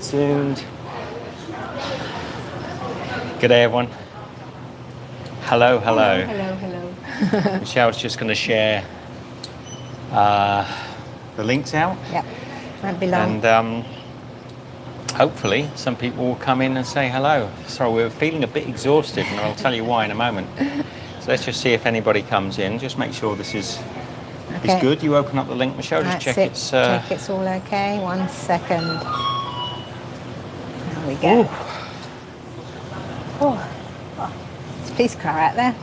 Zoomed. Good day, everyone. Hello, hello. Hello, hello. Michelle's just going to share the links out. Yep, won't be long. And hopefully some people will come in and say hello. Sorry, we're feeling a bit exhausted, and I'll tell you why in a moment. So let's just see if anybody comes in. Just make sure this is good. You open up the link, Michelle. Just check it's check it's all okay. 1 second. There we go. Ooh. Oh, it's a police car out there.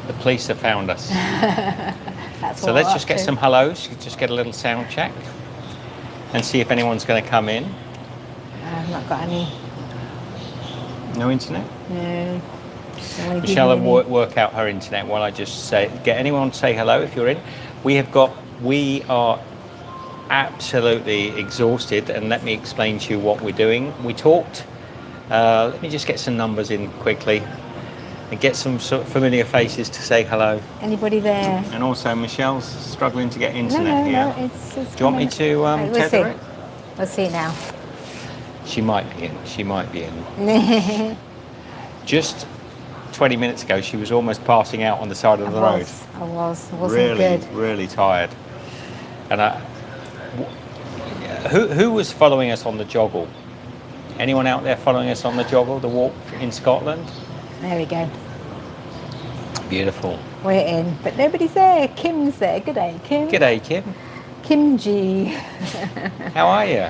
The police have found us. That's So let's just get some hellos. Just get a little sound check and see if anyone's going to come in. I've not got any. No internet? No. Michelle will work out her internet while I just get anyone to say hello if you're in. We are absolutely exhausted, and let me explain to you what we're doing. We talked, let me just get some numbers in quickly and get some sort of familiar faces to say hello. Anybody there? And also Michelle's struggling to get internet here. No, it's do you want me to tether it? We'll see now. She might be in, she might be in. Just 20 minutes ago, she was almost passing out on the side of the road. I wasn't really, good. Really tired. And who was following us on the joggle? Anyone out there following us on the joggle, the walk in Scotland? There we go. Beautiful. We're in, but nobody's there. Kim's there. Good day, Kim. Good day, Kim. Kim G. How are you?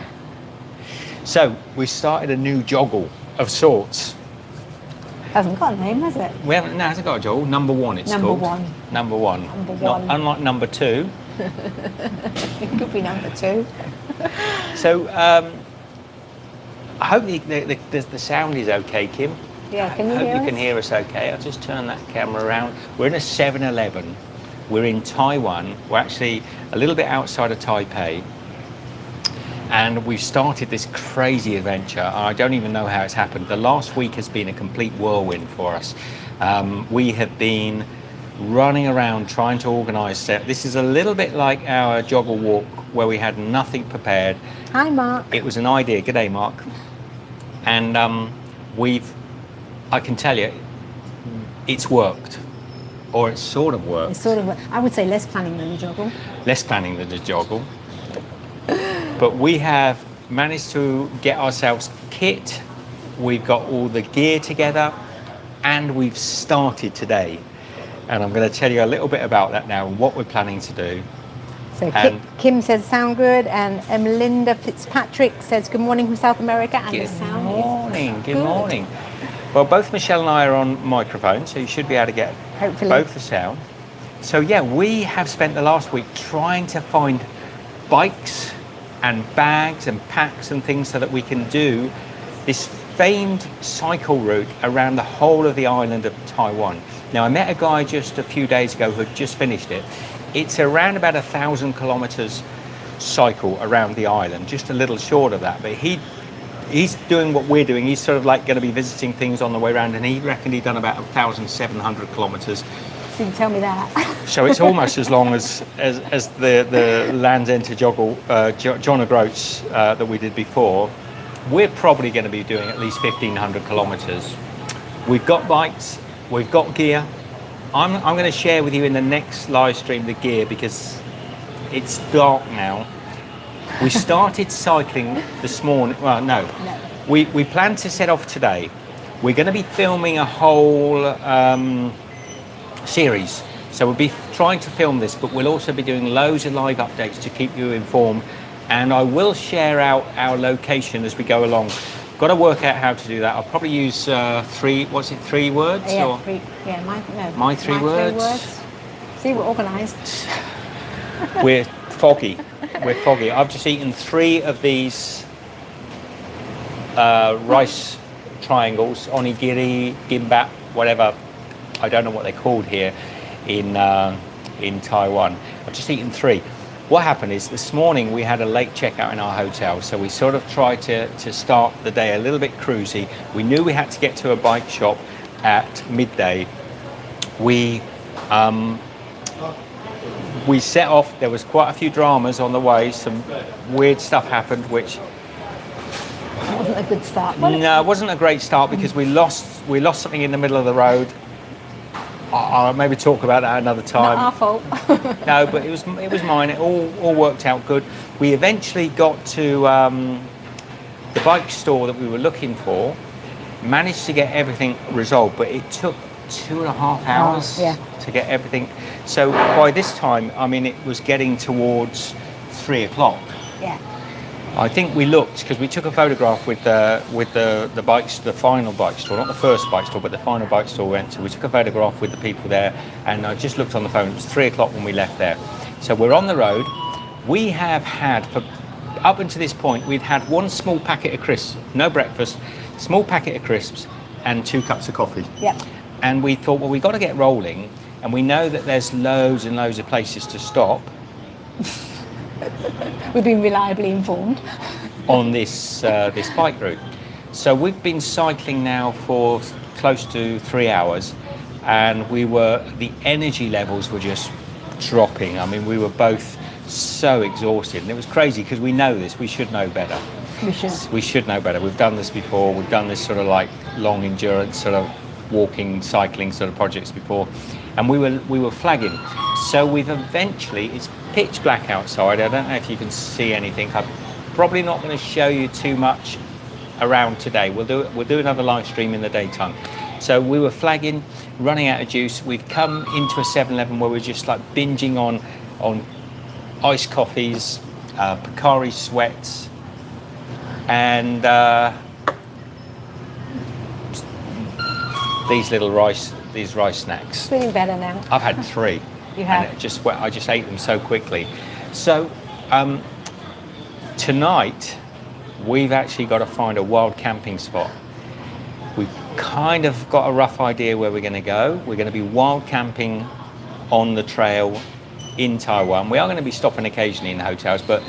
So we started a new joggle of sorts. Hasn't got a name, has it? We haven't. No, it hasn't got a joggle. Number one, it's number called. One. Number one. Number one. Not, unlike number two. It could be number two. So I hope the sound is okay, Kim. Yeah, can you I hear hope us? you can hear us okay. I'll just turn that camera around. We're in a 7-Eleven. We're in Taiwan. We're actually a little bit outside of Taipei. And we've started this crazy adventure. I don't even know how it's happened. The last week has been a complete whirlwind for us. We have been running around trying to organise. This is a little bit like our joggle walk where we had nothing prepared. Hi, Mark. It was an idea. Good day, Mark. And I can tell you, it's worked. Or it's sort of worked. It's sort of, I would say less planning than a joggle. Less planning than a joggle. But we have managed to get ourselves kit. We've got all the gear together, and we've started today. And I'm going to tell you a little bit about that now and what we're planning to do. So Kim says sound good, and Melinda Fitzpatrick says good morning from South America, and the sound is good morning. Well, both Michelle and I are on microphones, so you should be able to get both the sound. So yeah, we have spent the last week trying to find bikes and bags and packs and things so that we can do this famed cycle route around the whole of the island of Taiwan. Now, I met a guy just a few days ago who had just finished it. It's around about 1,000 kilometers cycle around the island, just a little short of that, but he's doing what we're doing. He's sort of like going to be visiting things on the way around, and he reckoned he'd done about 1,700 kilometers. Didn't tell me that. So it's almost as long as the Land's End to Joggle, John O'Groats that we did before. We're probably going to be doing at least 1,500 kilometers. We've got bikes, we've got gear. I'm going to share with you in the next live stream the gear because it's dark now. We started cycling this morning. Well, no. We plan to set off today. We're going to be filming a whole series. So we'll be trying to film this, but we'll also be doing loads of live updates to keep you informed. And I will share out our location as we go along. Got to work out how to do that. I'll probably use three words? Yeah, or my three words. See, we're organised. We're foggy. We're foggy. I've just eaten 3 of these rice triangles, onigiri, gimbap, whatever. I don't know what they're called here in Taiwan. I've just eaten 3. What happened is this morning we had a late checkout in our hotel, so we sort of tried to start the day a little bit cruisy. We knew we had to get to a bike shop at midday. We set off. There was quite a few dramas on the way. Some weird stuff happened, which wasn't a good start. No, it wasn't a great start because we lost something in the middle of the road. I'll maybe talk about that another time. Not our fault. No, but it was mine. It all worked out good. We eventually got to the bike store that we were looking for. Managed to get everything resolved, but it took 2.5 hours to get everything. So by this time, I mean, it was getting towards 3 o'clock. Yeah. I think we looked because we took a photograph with the bikes, the final bike store, not the first bike store, but the final bike store we went to. We took a photograph with the people there, and I just looked on the phone. It was 3 o'clock when we left there. So we're on the road. We have had, up until this point, we'd had one small packet of crisps, no breakfast, small packet of crisps, and 2 cups of coffee. Yeah. And we thought, well, we've got to get rolling, and we know that there's loads and loads of places to stop. We've been reliably informed on this this bike route. So we've been cycling now for close to 3 hours, and the energy levels were just dropping. I mean, we were both so exhausted, and it was crazy because we know this. We should know better. We should know better. We've done this before. We've done this sort of like long endurance sort of walking, cycling sort of projects before, and we were flagging. So we've eventually, it's pitch black outside. I don't know if you can see anything. I'm probably not going to show you too much around today. We'll do another live stream in the daytime. So we were flagging, running out of juice. We've come into a 7-Eleven where we're just like binging on iced coffees, Pocari Sweats, and these rice snacks. It's feeling better now. I've had 3. You have? And I just ate them so quickly. So tonight we've actually got to find a wild camping spot. We've kind of got a rough idea where we're going to go. We're going to be wild camping on the trail in Taiwan. We are going to be stopping occasionally in hotels, but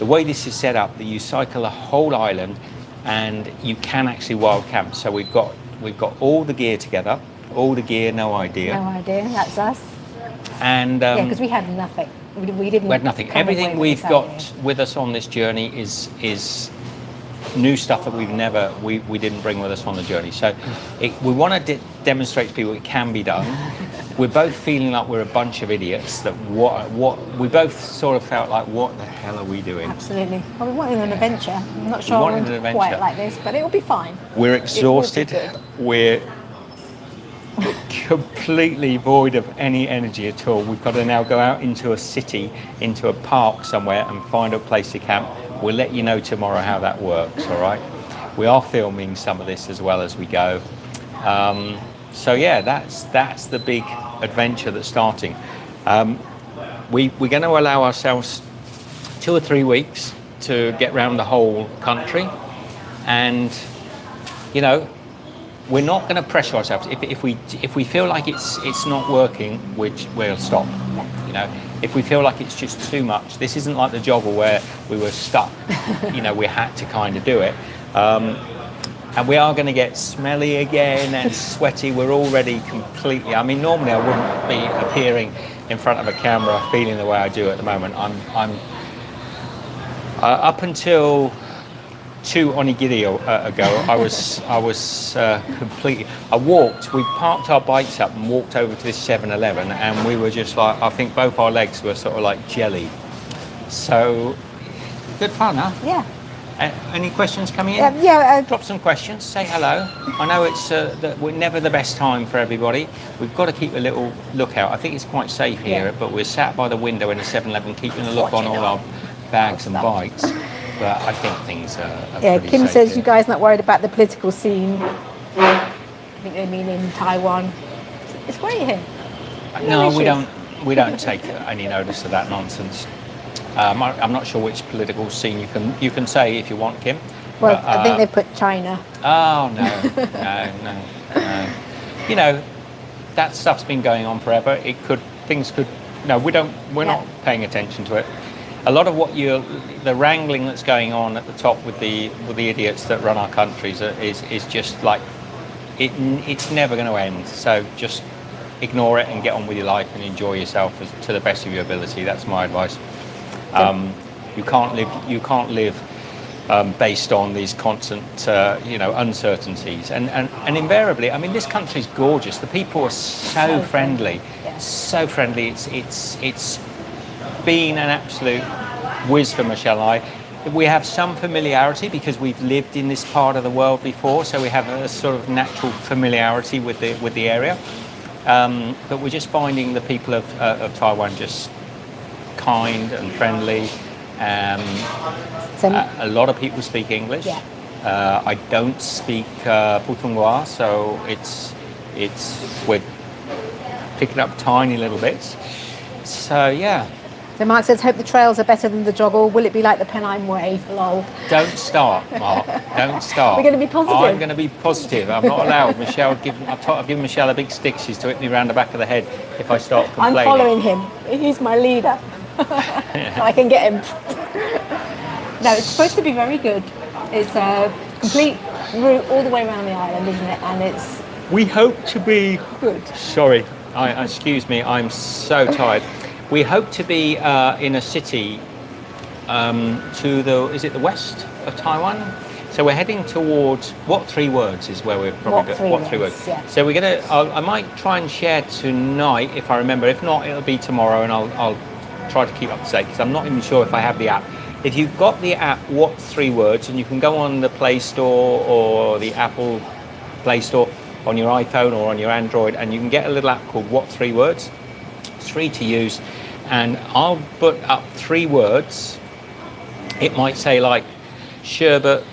the way this is set up, that you cycle a whole island and you can actually wild camp. So we've got all the gear together. All the gear, no idea. No idea. That's us. And yeah, because we had nothing. We had nothing. Everything we've got with us on this journey is new stuff that we didn't bring with us on the journey. So we want to demonstrate to people it can be done. We're both feeling like we're a bunch of idiots. That what we both sort of felt like, what the hell are we doing? Absolutely. Well, we wanted an adventure. I'm not sure I want quite like this, but it'll be fine. We're exhausted. We're completely void of any energy at all. We've got to now go out into a city, into a park somewhere, and find a place to camp. We'll let you know tomorrow how that works. All right. We are filming some of this as well as we go. So yeah, that's the big adventure that's starting. We're going to allow ourselves 2 or 3 weeks to get around the whole country, and we're not going to pressure ourselves. If we feel like it's not working, we'll stop. If we feel like it's just too much, this isn't like the jogger where we were stuck. We had to kind of do it. And we are going to get smelly again and sweaty. We're already completely. I mean, normally I wouldn't be appearing in front of a camera feeling the way I do at the moment. I'm up until 2 onigiri ago. I was completely. We parked our bikes up and walked over to this 7-Eleven, and we were just like, I think both our legs were sort of like jelly. So good fun, huh? Yeah. Any questions coming in? Drop some questions. Say hello. I know it's we're never the best time for everybody. We've got to keep a little lookout. I think it's quite safe here, but we're sat by the window in a 7-Eleven keeping a look on all our bags and bikes. But I think things are pretty Kim safe says here. you guys not worried about the political scene. I think they mean in Taiwan. It's great here. No, we don't take any notice of that nonsense. I'm not sure which political scene you can say if you want, Kim. Well, but, I think they put China. Oh no. That stuff's been going on forever. We're not paying attention to it. A lot of the wrangling that's going on at the top with the idiots that run our countries is just like it's never going to end. So just ignore it and get on with your life and enjoy yourself to the best of your ability. That's my advice. You can't live based on these constant, uncertainties. And invariably, I mean, this country's gorgeous. The people are so friendly, so friendly. It's been an absolute whiz for Michelle and I. We have some familiarity because we've lived in this part of the world before, so we have a sort of natural familiarity with the area. But we're just finding the people of Taiwan just kind and friendly. A lot of people speak English. I don't speak Putonghua, so we're picking up tiny little bits. So yeah. So Mark says, hope the trails are better than the joggle. Will it be like the Pennine Way? Lol. Don't start, Mark. Don't start. We're going to be positive. I'm going to be positive. I'm not allowed. I've given Michelle a big stick. She's to hit me around the back of the head if I start complaining. I'm following him. He's my leader. So I can get him. No, it's supposed to be very good. It's a complete route all the way around the island, isn't it? And it's... We hope to be... Good. Sorry. Excuse me. I'm so tired. We hope to be in a city to the west of Taiwan. So we're heading towards what 3 words is where we're probably going. What three words? Yeah. So we're gonna. I might try and share tonight if I remember. If not, it'll be tomorrow, and I'll try to keep up to date because I'm not even sure if I have the app. If you've got the app, what 3 words, and you can go on the Play Store or the Apple Play Store on your iPhone or on your Android, and you can get a little app called What 3 Words. It's free to use. And I'll put up 3 words. It might say like sherbet,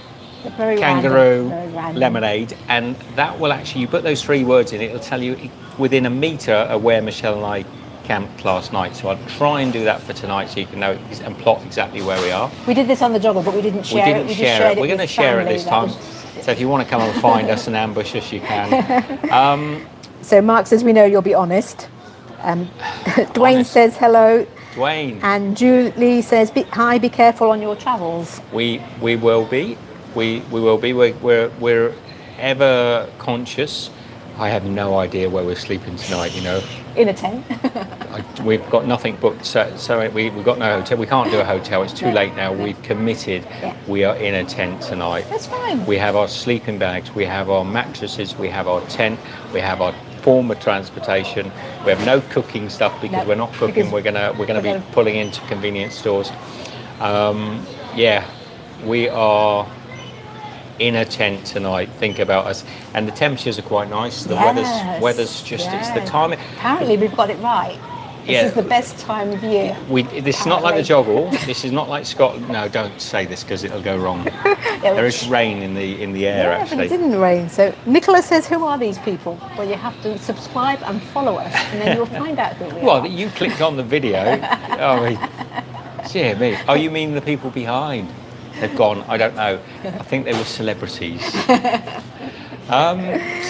kangaroo, lemonade, and that will actually, you put those 3 words in, it'll tell you within a metre of where Michelle and I camped last night. So I'll try and do that for tonight so you can know and plot exactly where we are. We did this on the joggle, but we didn't share it. We're going to share it this time. So if you want to come and find us and ambush us, you can. So Mark says, we know you'll be honest. Dwayne Honest. says hello. Dwayne. And Julie says, hi, be careful on your travels. We will be. We will be. We're ever conscious. I have no idea where we're sleeping tonight, In a tent. We've got nothing booked, so we've got no hotel. We can't do a hotel. It's too late now. We've committed. Yeah. We are in a tent tonight. That's fine. We have our sleeping bags. We have our mattresses. We have our tent. We have our form of transportation. We have no cooking stuff because we're not cooking. We're gonna be pulling into convenience stores. We are in a tent tonight. Think about us, and the temperatures are quite nice. The weather's just it's the time. Apparently we've got it right. This is the best time of year. This is not like the joggle. This is not like Scotland. No, don't say this because it'll go wrong. There is rain in the air actually. But it didn't rain. So Nicola says, who are these people? Well, you have to subscribe and follow us, and then you'll find out who we are. Well, you clicked on the video. Dear me. Oh, you mean the people behind? They've gone. I don't know. I think they were celebrities.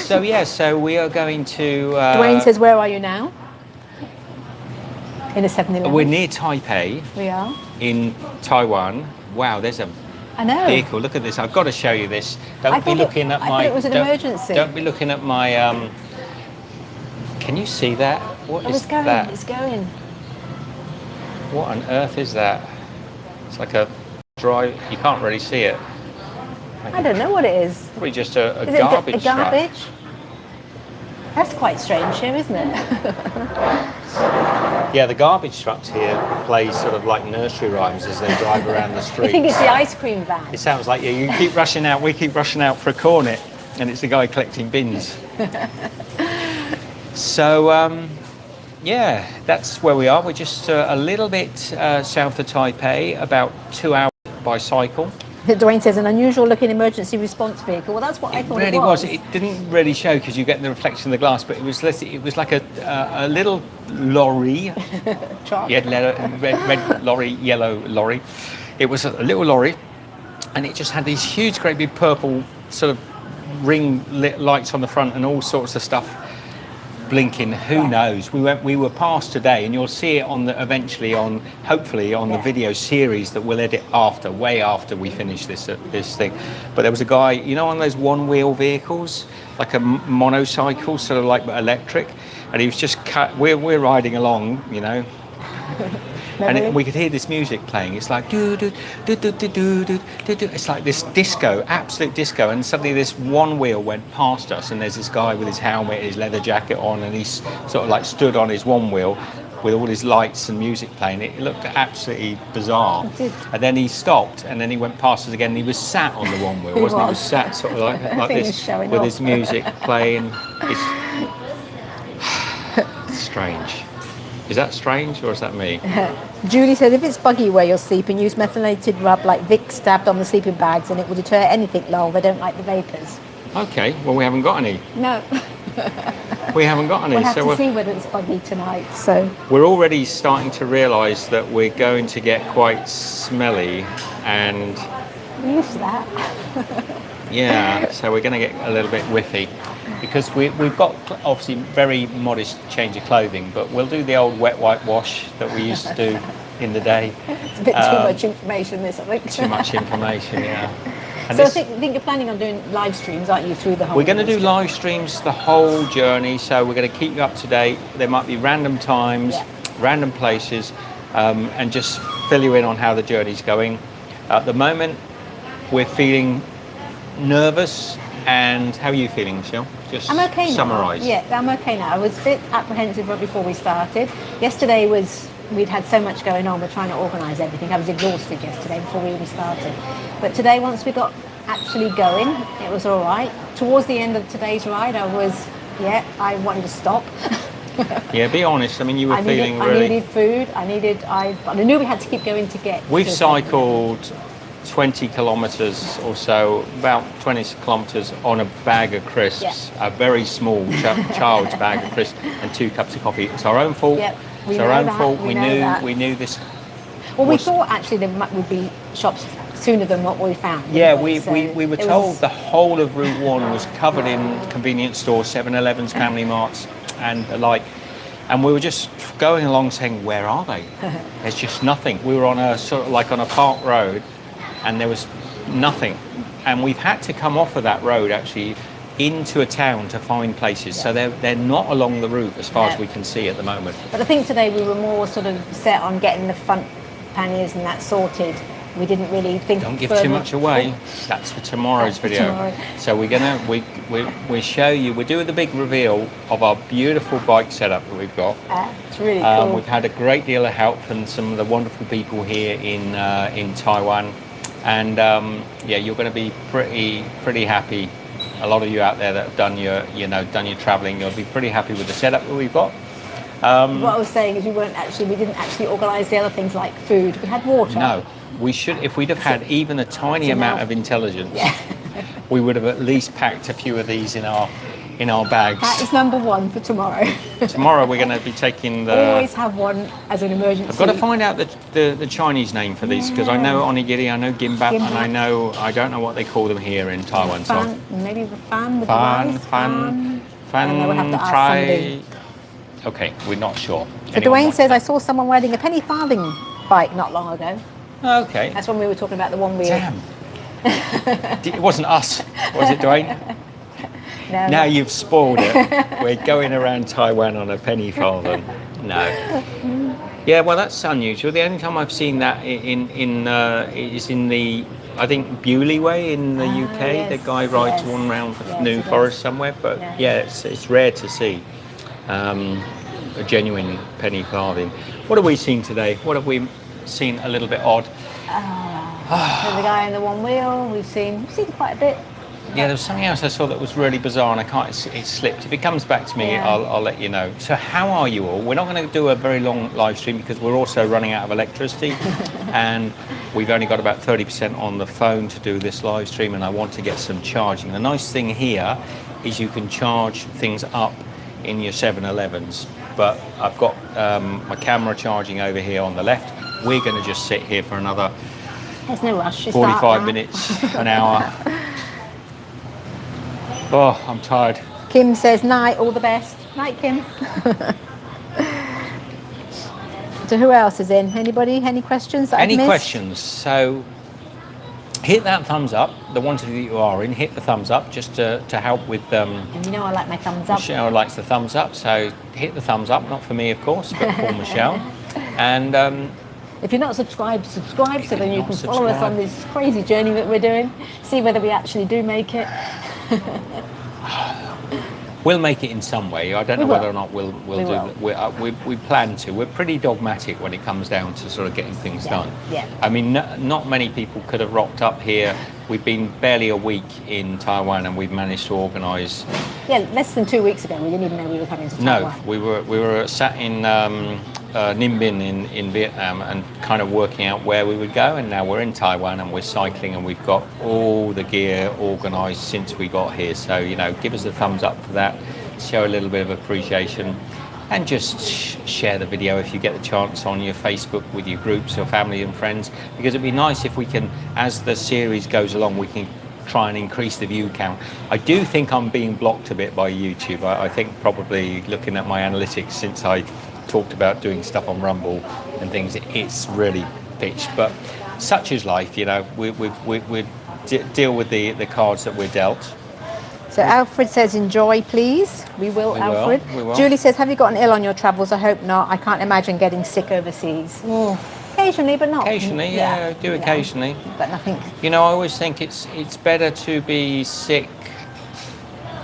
So we are going to. Dwayne says, where are you now? In a 7-Eleven. We're near Taipei. We are. In Taiwan. Wow, there's a vehicle. Look at this. I've got to show you this. Don't be looking at my. I thought it was an emergency. Don't be looking at my. Can you see that? What is that? It's going. What on earth is that? It's like a drive. You can't really see it. I don't know what it is. Probably just a garbage truck. Garbage? That's quite strange here, isn't it? Yeah, the garbage trucks here play sort of like nursery rhymes as they drive around the street. I think it's the ice cream van. It sounds like you keep rushing out, we keep rushing out for a cornet, and it's the guy collecting bins. So, that's where we are. We're just a little bit south of Taipei, about 2 hours by cycle. Dwayne says, an unusual looking emergency response vehicle. Well, that's what I thought it was. It didn't really show because you get the reflection of the glass, but it was like a little lorry. Truck. Yeah, red lorry, yellow lorry. It was a little lorry, and it just had these huge, great big purple sort of ring lit lights on the front and all sorts of stuff blinking. Who knows? We were past today, and you'll see it hopefully on the video series that we'll edit way after we finish this thing. But there was a guy, on those one-wheel vehicles, like a monocycle, sort of like but electric, and he was just we're riding along, And we could hear this music playing. It's like do do do do do do do do do. It's like this disco, absolute disco. And suddenly this one wheel went past us, and there's this guy with his helmet, his leather jacket on, and he's sort of like stood on his one wheel with all his lights and music playing. It looked absolutely bizarre. It did. And then he stopped, and then he went past us again, and he was sat on the one wheel, wasn't he? He was sat sort of like think he was this showing with off. his music playing. It's strange. Is that strange, or is that me? Julie says if it's buggy where you're sleeping, use methylated rub like Vicks dabbed on the sleeping bags and it will deter anything. Lol, they don't like the vapours. Okay, well we haven't got any. No. We haven't got any. We'll have so to see whether it's buggy tonight. So we're already starting to realise that we're going to get quite smelly, and we're used to that. yeah, so we're going to get a little bit whiffy. Because we've got obviously very modest change of clothing, but we'll do the old wet wipe wash that we used to do in the day. It's a bit too much information, this, I think. Too much information, yeah. And so I think you're planning on doing live streams, aren't you, through the whole... We're going to do live streams the whole journey, so we're going to keep you up to date. There might be random times, random places, and just fill you in on how the journey's going. At the moment, we're feeling nervous. And how are you feeling, Michelle? Just I'm okay now. Summarise. Yeah, I'm okay now. I was a bit apprehensive right before we started. Yesterday we'd had so much going on. We're trying to organise everything. I was exhausted yesterday before we even started. But today, once we got actually going, it was all right. Towards the end of today's ride, I wanted to stop. Yeah, be honest. I mean, you were feeling I really... needed food. I knew we had to keep going to get... We've cycled 20 kilometres or so, about 20 kilometres on a bag of crisps, a very small child's bag of crisps and 2 cups of coffee. It's our own fault. Yep, it's our own fault. We knew this. Well, we thought actually there would be shops sooner than what we found. Yeah, we were told the whole of Route 1 was covered in convenience stores, 7-Elevens, Family Marts and the like. And we were just going along saying, where are they? There's just nothing. We were on a sort of like on a park road, and there was nothing. And we've had to come off of that road actually into a town to find places. So they're not along the route as far as we can see at the moment. But I think today we were more sort of set on getting the front panniers and that sorted. We didn't really think. Don't give too much away. That's for tomorrow's video. Tomorrow. So we're gonna we show you. We're doing the big reveal of our beautiful bike setup that we've got. It's really cool. We've had a great deal of help from some of the wonderful people here in Taiwan, and yeah, you're going to be pretty happy. A lot of you out there that have done your travelling, you'll be pretty happy with the setup that we've got. What I was saying is we didn't actually organise the other things like food. We had water. No, we should. If we'd have had even a tiny amount of intelligence, we would have at least packed a few of these in our bags. That is number one for tomorrow. Tomorrow we're going to be taking the... Always have one as an emergency. I've got to find out the Chinese name for these, because I know onigiri, I know gimbap, and I don't know what they call them here in Taiwan. Maybe the fan with the rice. Fan. And we'll have to ask Try. Okay, we're not sure. So Dwayne says, I saw someone riding a penny farthing bike not long ago. Okay. That's when we were talking about the one wheel. Damn. It wasn't us, was it, Dwayne? No. Now you've spoiled it. We're going around Taiwan on a penny farthing. No. Yeah, well, that's unusual. The only time I've seen that is in the, I think, Bewley Way in the UK. Yes, The guy rides one round New Forest somewhere. But yeah, it's rare to see a genuine penny farthing. What have we seen today? What have we seen a little bit odd? So the guy in the one wheel, we've seen quite a bit. Yeah, there was something else I saw that was really bizarre, and it slipped. If it comes back to me, I'll let you know. So how are you all? We're not going to do a very long live stream because we're also running out of electricity, and we've only got about 30% on the phone to do this live stream, and I want to get some charging. The nice thing here is you can charge things up in your 7-Elevens, but I've got my camera charging over here on the left. We're going to just sit here for another There's no rush. 45 minutes, an hour. Oh, I'm tired. Kim says, night, all the best. Night, Kim. So who else is in? Anybody? Any questions that I've missed? Questions? So hit that thumbs up. The ones that you are in, hit the thumbs up just to help with... and you know I like my thumbs up. Michelle likes the thumbs up, so hit the thumbs up. Not for me, of course, but for Michelle. And If you're not subscribed, subscribe so then you not can follow us on subscribed. this crazy journey that we're doing. See whether we actually do make it. We'll make it in some way. I don't We know whether will. or not we'll We do will. it. We plan to. We're pretty dogmatic when it comes down to sort of getting things done. Yeah. I mean, not many people could have rocked up here. We've been barely a week in Taiwan, and we've managed to organise. Yeah, less than 2 weeks ago, we didn't even know we were coming to Taiwan. No, we were sat in Ninh Binh in Vietnam and kind of working out where we would go, and now we're in Taiwan and we're cycling, and we've got all the gear organised since we got here. So, you know, give us a thumbs up for that, show a little bit of appreciation, and just share the video if you get the chance on your Facebook with your groups or family and friends, because it'd be nice if we can, as the series goes along, we can try and increase the view count. I do think I'm being blocked a bit by YouTube. I think probably looking at my analytics since I talked about doing stuff on Rumble and things, it's really pitched. But such is life, you know. We deal with the cards that we're dealt. So Alfred says, enjoy, please. We will, Alfred. We will. Julie says, have you gotten ill on your travels? I hope not. I can't imagine getting sick overseas. Occasionally, but not. Occasionally, yeah, do occasionally. But nothing. You know, I always think it's better to be sick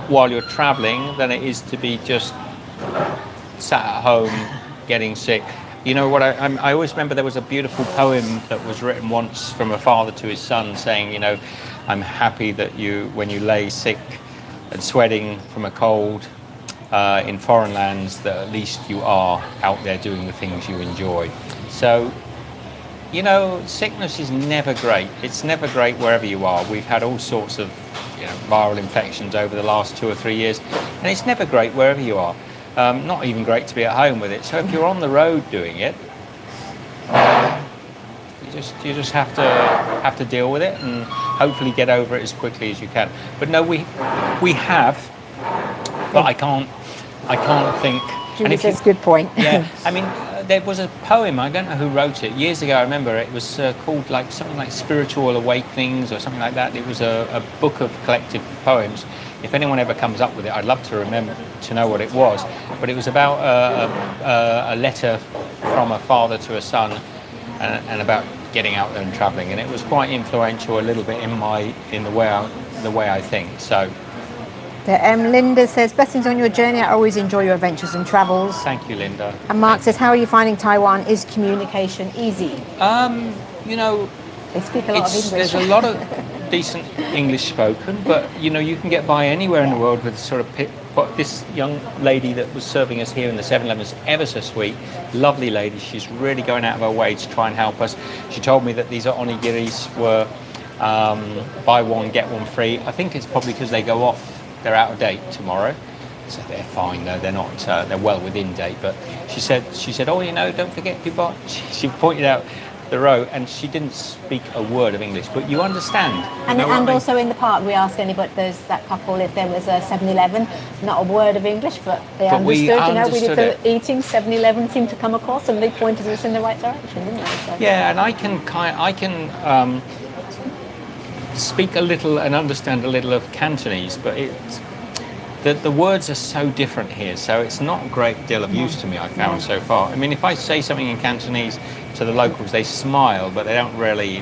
while you're travelling than it is to be just sat at home getting sick. You know what? I always remember there was a beautiful poem that was written once from a father to his son, saying, you know, I'm happy that when you lay sick and sweating from a cold in foreign lands, that at least you are out there doing the things you enjoy. So, you know, sickness is never great. It's never great wherever you are. We've had all sorts of, you know, viral infections over the last 2 or 3 years, and it's never great wherever you are. Not even great to be at home with it. So if you're on the road doing it, you just have to deal with it and hopefully get over it as quickly as you can. But no, we have, but I can't think. Julie says, good point. Yeah, I mean, there was a poem, I don't know who wrote it, years ago. I remember it was called like something like Spiritual Awakenings or something like that. It was a book of collective poems. If anyone ever comes up with it, I'd love to know what it was. But it was about a letter from a father to a son, and about getting out there and travelling. And it was quite influential a little bit in the way I think. So. Linda says, blessings on your journey. I always enjoy your adventures and travels. Thank you, Linda. And Mark says, how are you finding Taiwan? Is communication easy? You know, they speak a lot of English. There's a lot of decent English spoken, but you know, you can get by anywhere in the world with sort of but this young lady that was serving us here in the 7-Eleven is ever so sweet, lovely lady. She's really going out of her way to try and help us. She told me that these onigiris were buy one get one free. I think it's probably because they go off. They're out of date tomorrow, so they're fine though. They're not. They're well within date. But she said, oh, you know, don't forget to buy. She pointed out the row, and she didn't speak a word of English, but you understand. And also in the park, we asked anybody, there's that couple, if there was a 7-Eleven, not a word of English, but they understood. You know, we did the eating 7-Eleven seemed to come across, and they pointed us in the right direction, didn't they? So. Yeah, and I can speak a little and understand a little of Cantonese, but the words are so different here, so it's not a great deal of use to me, I found so far. I mean, if I say something in Cantonese to the locals, they smile, but they don't really,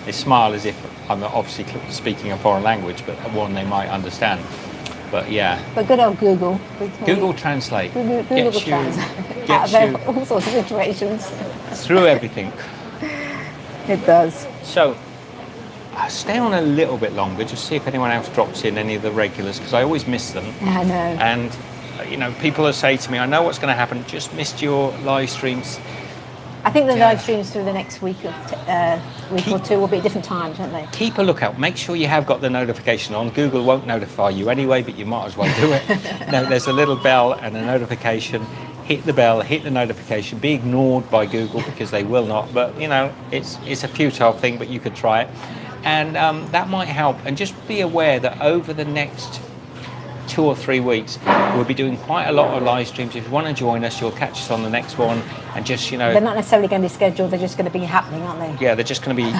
they smile as if I'm obviously speaking a foreign language, but one they might understand. But yeah. But good old Google. Google Translate. Google Translate. Out of all sorts of situations. Through everything. It does. So, I'll stay on a little bit longer, just see if anyone else drops in, any of the regulars, because I always miss them. I know. And, you know, people will say to me, I know what's going to happen, just missed your live streams. I think the live streams through the next week or two will be at different times, won't they? Keep a lookout. Make sure you have got the notification on. Google won't notify you anyway, but you might as well do it. No, there's a little bell and a notification. Hit the bell, hit the notification. Be ignored by Google because they will not. But, you know, it's a futile thing, but you could try it. And that might help. And just be aware that over the next 2 or 3 weeks, we'll be doing quite a lot of live streams. If you want to join us, you'll catch us on the next one. And just, you know... They're not necessarily going to be scheduled, they're just going to be happening, aren't they? Yeah, they're just going to be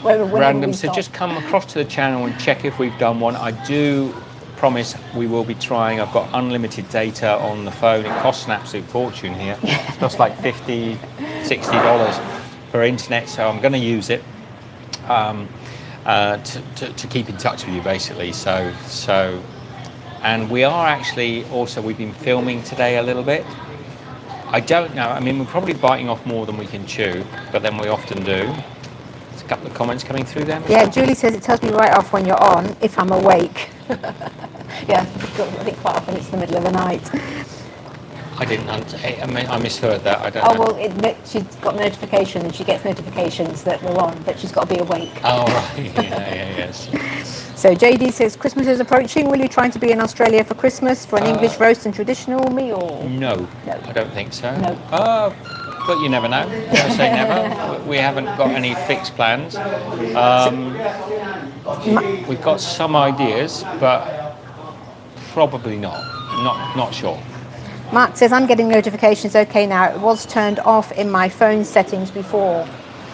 random. So just come across to the channel and check if we've done one. I do promise we will be trying. I've got unlimited data on the phone. It costs an absolute fortune here. It costs like $50, $60 her internet, so I'm going to use it to keep in touch with you, basically. So, and we are actually also, we've been filming today a little bit. I don't know. I mean, we're probably biting off more than we can chew, but then we often do. There's a couple of comments coming through there. Yeah, Julie says it tells me right off when you're on if I'm awake. Yeah, I think quite often it's the middle of the night. I didn't. I misheard that. I don't know. Well, she's got notifications, and she gets notifications that we're on, but she's got to be awake. Oh, right. Yes. So JD says, Christmas is approaching. Will you try to be in Australia for Christmas for an English roast and traditional meal? No, I don't think so. No. But you never know. Never say never. We haven't got any fixed plans. We've got some ideas, but probably not. Not sure. Mark says, I'm getting notifications okay now. It was turned off in my phone settings before.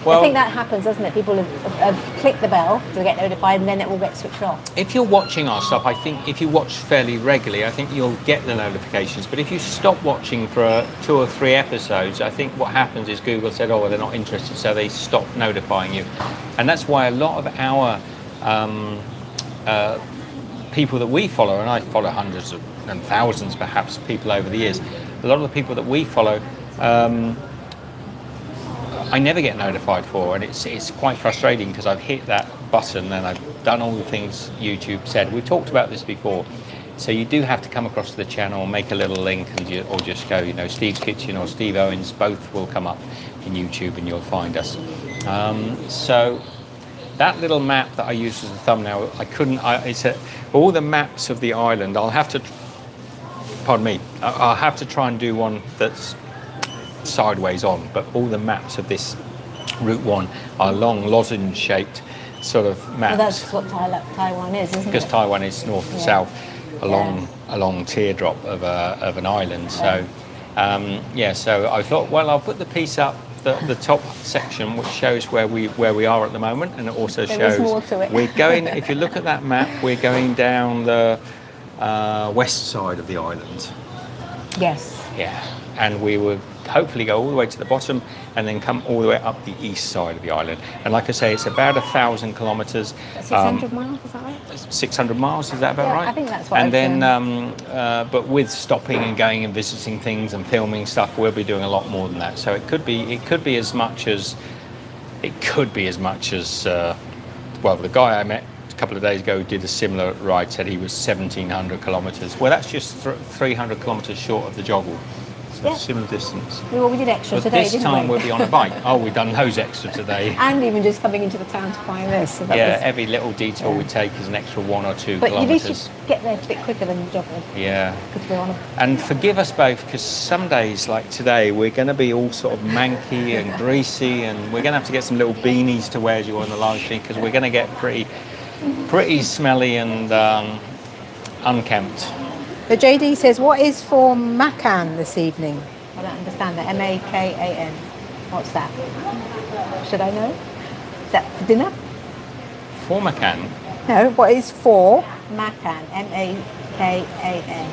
Well, I think that happens, doesn't it? People have clicked the bell to get notified, and then it will get switched off. If you're watching our stuff, I think if you watch fairly regularly, I think you'll get the notifications. But if you stop watching for 2 or 3 episodes, I think what happens is Google said, oh, well, they're not interested, so they stop notifying you. And that's why a lot of our people that we follow, and I follow hundreds and thousands perhaps people over the years, a lot of the people that we follow, I never get notified for, and it's quite frustrating because I've hit that button and I've done all the things YouTube said. We've talked about this before, so you do have to come across to the channel, make a little link, or just go, Steve's Kitchen or Steve Owens, both will come up in YouTube and you'll find us. So that little map that I used as a thumbnail, all the maps of the island. I'll have to, pardon me, I'll have to try and do one that's sideways on, but all the maps of this Route 1 are long lozenge shaped sort of maps. Well, that's what Taiwan is, isn't it? Because Taiwan is north and south, a long teardrop of an island. So so I thought, well, I'll put the piece up, the top section, which shows where we are at the moment, and it also shows more to it. We're going, if you look at that map, we're going down the west side of the island. Yes. Yeah, and we would hopefully go all the way to the bottom and then come all the way up the east side of the island. And like I say, it's about 1,000 kilometres. 600 miles, is that right? 600 miles, is that about right? I think that's what And then, but with stopping and going and visiting things and filming stuff, we'll be doing a lot more than that. So it could be as much as, well, the guy I met a couple of days ago who did a similar ride said he was 1,700 kilometres. Well, that's just 300 kilometres short of the joggle. So similar distance. Well, we did extra today, didn't we? This time we'll be on a bike. Oh, we've done loads extra today. And even just coming into the town to find this. So every little detour we take is an extra 1 or 2 but kilometres. But at least you get there a bit quicker than the jogger. Yeah. Because we're on a... And forgive us both, because some days, like today, we're going to be all sort of manky and greasy, and we're going to have to get some little beanies to wear as you on the live stream, because we're going to get pretty smelly and unkempt. The JD says, what is for Macan this evening? I don't understand that. M-A-K-A-N. What's that? Should I know? Is that for dinner? For Macan? No, what is for Macan? M-A-K-A-N.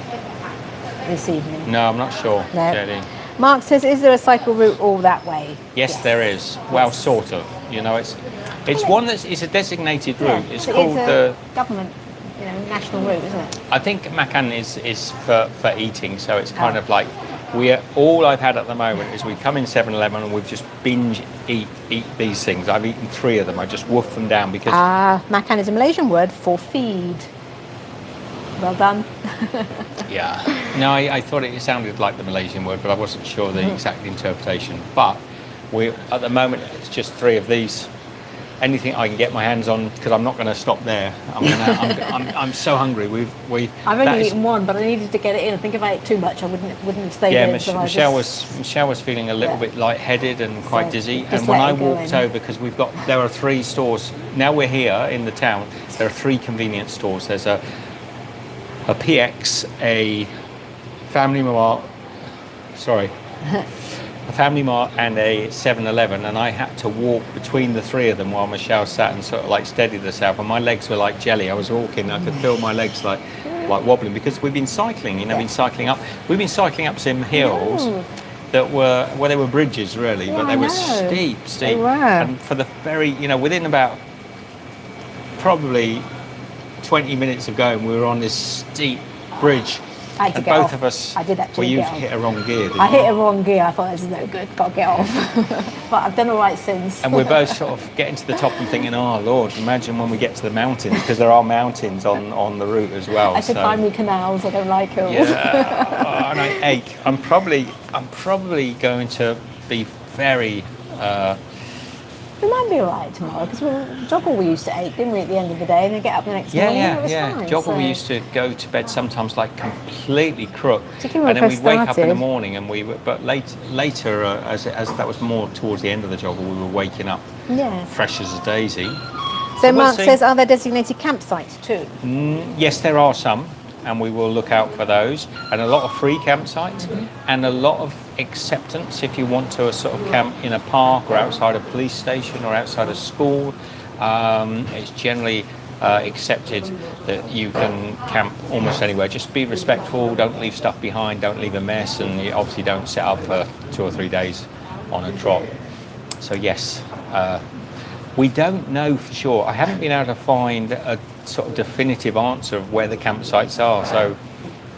This evening. No, I'm not sure, no. JD. Mark says, is there a cycle route all that way? Yes, there is. Well, sort of. It's one that's a designated route. It's called the government. National route, isn't it? I think Macan is for eating, so it's kind of like all I've had at the moment is we come in 7-Eleven and we've just binge eat these things. I've eaten 3 of them. I just wolf them down because Macan is a Malaysian word for feed. Well done. Yeah. No, I thought it sounded like the Malaysian word, but I wasn't sure the exact interpretation. But at the moment it's just 3 of these. Anything I can get my hands on, because I'm not going to stop there. I'm so hungry. I've only eaten 1, but I needed to get it in. I think if I ate too much, I wouldn't have stayed in. Michelle was feeling a little bit lightheaded and quite dizzy. And when I walked over, because there are 3 stores. Now we're here in the town. There are 3 convenience stores. There's a PX, a Family Mart. Sorry. A Family Mart and a 7-Eleven, and I had to walk between the 3 of them while Michelle sat and sort of like steadied herself, and my legs were like jelly. I was walking, I could feel my legs like wobbling, because we've been cycling, we've been cycling up some hills, that were, well, they were bridges really, Yeah, but I they were know. steep. They were. And for the very, within about probably 20 minutes of going, we were on this steep bridge. I had to And get both off. of us, I did actually you get off. hit a wrong gear, didn't I you? hit a wrong gear. I thought this is no good. Got to get off. But I've done all right since. And we're both sort of getting to the top and thinking, oh Lord, imagine when we get to the mountains, because there are mountains on the route as well. I should find me canals. I don't like hills. Yeah, and I ache. I'm probably going to be very. We might be all right tomorrow because joggle we used to ache, didn't we, at the end of the day, and then get up the next morning and it was fine. Joggle, so. we used to go to bed sometimes like completely crook, Particularly and when then we we'd first wake up in the started. morning, and but later, as that was more towards the end of the joggle, we were waking up Yes. fresh as a daisy. So we'll Mark see. says, are there designated campsites too? Yes, there are some, and we will look out for those, and a lot of free campsites, and a lot of acceptance if you want to sort of camp in a park or outside a police station or outside a school. It's generally accepted that you can camp almost anywhere. Just be respectful, don't leave stuff behind, don't leave a mess, and you obviously don't set up for 2 or 3 days on a trot. So yes, we don't know for sure. I haven't been able to find a sort of definitive answer of where the campsites are. So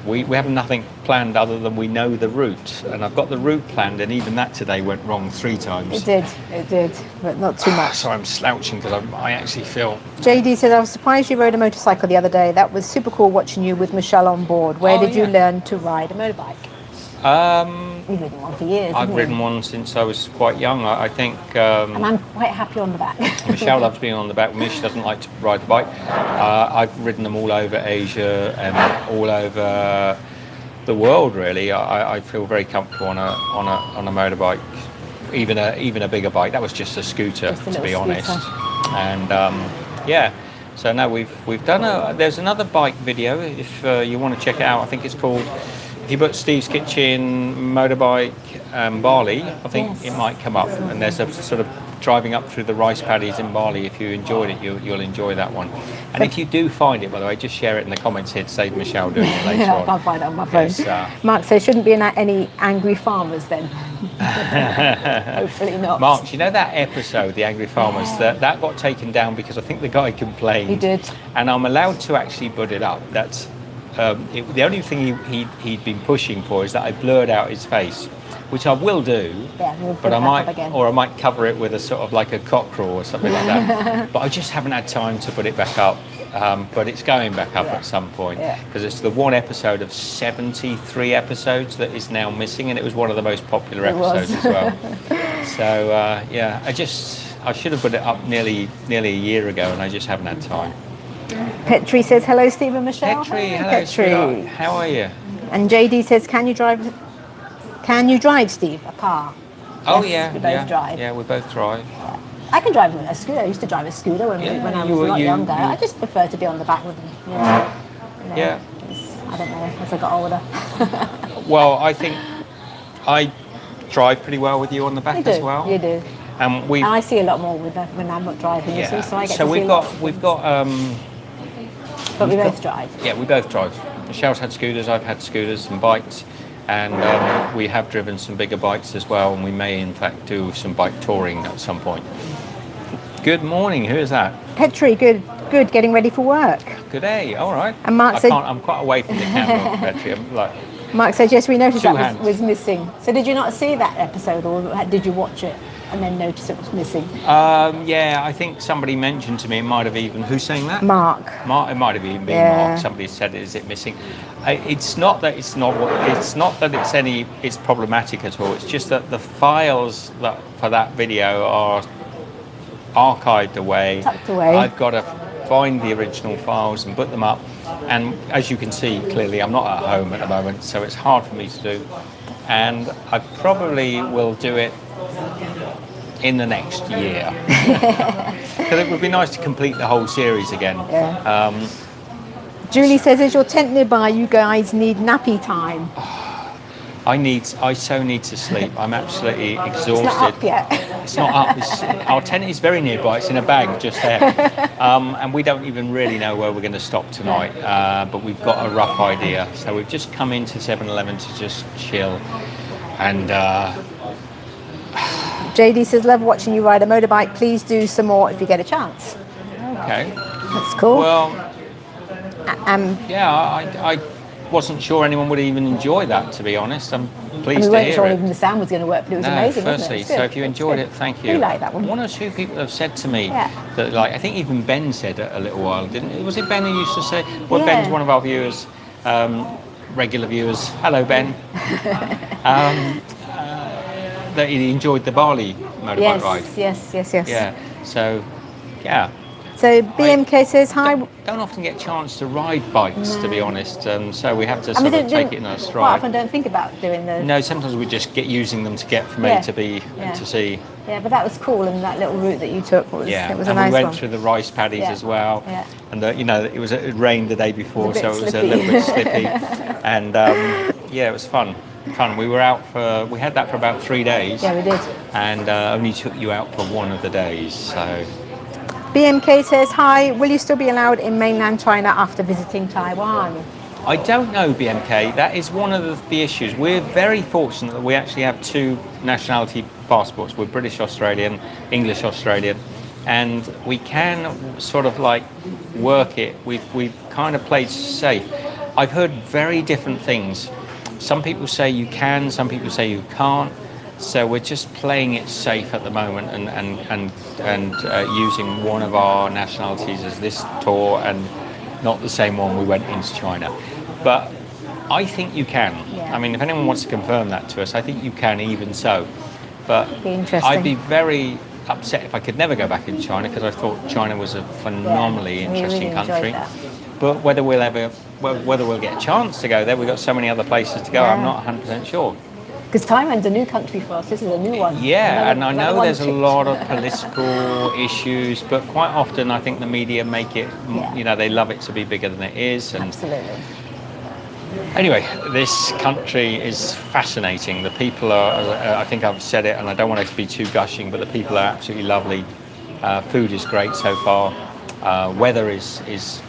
we have nothing planned other than we know the route. And I've got the route planned, and even that today went wrong 3 times. It did, but not too much. So I'm slouching because I actually feel... JD said, I was surprised you rode a motorcycle the other day. That was super cool watching you with Michelle on board. Where did you learn to ride a motorbike? You've ridden one for years, I've haven't ridden you? one since I was quite young. I think And I'm quite happy on the back. Michelle loves being on the back with me. She doesn't like to ride the bike. I've ridden them all over Asia and all over the world, really. I feel very comfortable on a motorbike, even a bigger bike. That was just a scooter, Just a to be little honest. scooter. And yeah. So now we've done there's another bike video if you want to check it out. I think it's called, if you put Steve's Kitchen motorbike Bali, I think Yes. it might come up. And there's a sort of driving up through the rice paddies in Bali. If you enjoyed it, you'll enjoy that one. And if you do find it, by the way, just share it in the comments here to save Michelle doing it later I on. can't find it on my phone. Yes, Mark says, shouldn't be any angry farmers then. Hopefully not. Mark, you know that episode, The Angry Farmers, that got taken down because I think the guy complained. He did. And I'm allowed to actually put it up. That's the only thing he'd been pushing for is that I blurred out his face, which I will do. Yeah, we'll put but it I back might, up again. or I might cover it with a sort of like a cockerel or something like that. But I just haven't had time to put it back up. But it's going back up at some point because it's the one episode of 73 episodes that is now missing, and it was one of the most popular episodes as well. So yeah, I should have put it up nearly a year ago, and I just haven't had time. Petri says, hello, Steve and Michelle. Petri, Hi, hello, Petri. sweetheart. How are you? And JD says, can you drive, Steve, a car? Oh Yes, yeah, we both yeah, drive. yeah, we both drive. I can drive a scooter. I used to drive a scooter when I was a lot younger. I just prefer to be on the back with them. You know, Yeah. I don't know, as I got older. Well, I think I drive pretty well with you on the back You do, as well. you do. And we, I see a lot more with when I'm not driving, you see, so I get to see we've a got lot. we've got But we both drive. yeah, we both drive. Michelle's had scooters, I've had scooters and bikes, and we have driven some bigger bikes as well, and we may in fact do some bike touring at some point. Good morning, who is that? Petri, good, getting ready for work. Good day, all right. And Mark said- I'm quite away from the camera, Petri. I'm like, Mark says, yes, we noticed Two that hands. was missing. So did you not see that episode, or did you watch it and then notice it was missing? yeah, I think somebody mentioned to me, it might have even, who's saying that? Mark. Mark, it might have even been Yeah. Mark. Somebody said, "Is it missing?" It's not that it's it's problematic at all. It's just that the files for that video are archived away. Tucked away. I've got to find the original files and put them up. And as you can see clearly, I'm not at home at the moment, so it's hard for me to do. And I probably will do it in the next year. Because it would be nice to complete the whole series again. Yeah. Julie says, is your tent nearby? You guys need nappy time. I so need to sleep. I'm absolutely exhausted. It's not up yet. It's not up. Our tent is very nearby. It's in a bag just there. And we don't even really know where we're going to stop tonight. But we've got a rough idea. So we've just come into 7-Eleven to just chill. And JD says, love watching you ride a motorbike. Please do some more if you get a chance. okay, That's cool. well, Yeah, I wasn't sure anyone would even enjoy that, to be honest. I'm pleased we to weren't hear sure it. even the sound was going to work, but it was No, amazing, firstly, wasn't it? so if you enjoyed it, thank you. We like that one. One or two people have said to me Yeah. that, like, I think even Ben said it a little while, didn't it? Was it Ben who used to say? Well, Yeah. Ben's one of our viewers, regular viewers. Hello, Ben. That he enjoyed the Bali motorbike ride. Yes. Yeah. So, yeah. So BMK says hi. Don't often get a chance to ride bikes, to be honest. So we have to And sort we of take it in a quite stride. often don't think about doing the. No, sometimes we just get using them to get from Yeah. A to B Yeah. to C. Yeah, but that was cool, and that little route that you took was Yeah, it was and a nice we went one. through the rice paddies Yeah. as well. Yeah. And it rained the day before, It was a so bit it was a slippy. little bit slippy. And yeah, it was fun. We were out we had that for about 3 days. Yeah, we did. And only took you out for one of the days. So BMK says hi. Will you still be allowed in mainland China after visiting Taiwan? I don't know, BMK. That is one of the issues. We're very fortunate that we actually have 2 nationality passports. We're British Australian, English Australian, and we can sort of like work it. We've kind of played safe. I've heard very different things. Some people say you can, some people say you can't. So we're just playing it safe at the moment and using one of our nationalities as this tour and not the same one we went into China. But I think you can. Yeah. I mean, if anyone wants to confirm that to us, I think you can even so. But Be interesting. I'd be very upset if I could never go back into China because I thought China was a phenomenally we interesting really enjoyed country. that. But whether we'll get a chance to go there, we've got so many other places to go, I'm Yeah. not 100% sure. Because Taiwan's a new country for us. This is a new one. Yeah, and I know one there's a ticked. lot of political issues, but quite often I think the media make it, Yeah. they love it to be bigger than it is. And Absolutely. anyway, this country is fascinating. The people are, I think I've said it, and I don't want it to be too gushing, but the people are absolutely lovely. Food is great so far. Weather is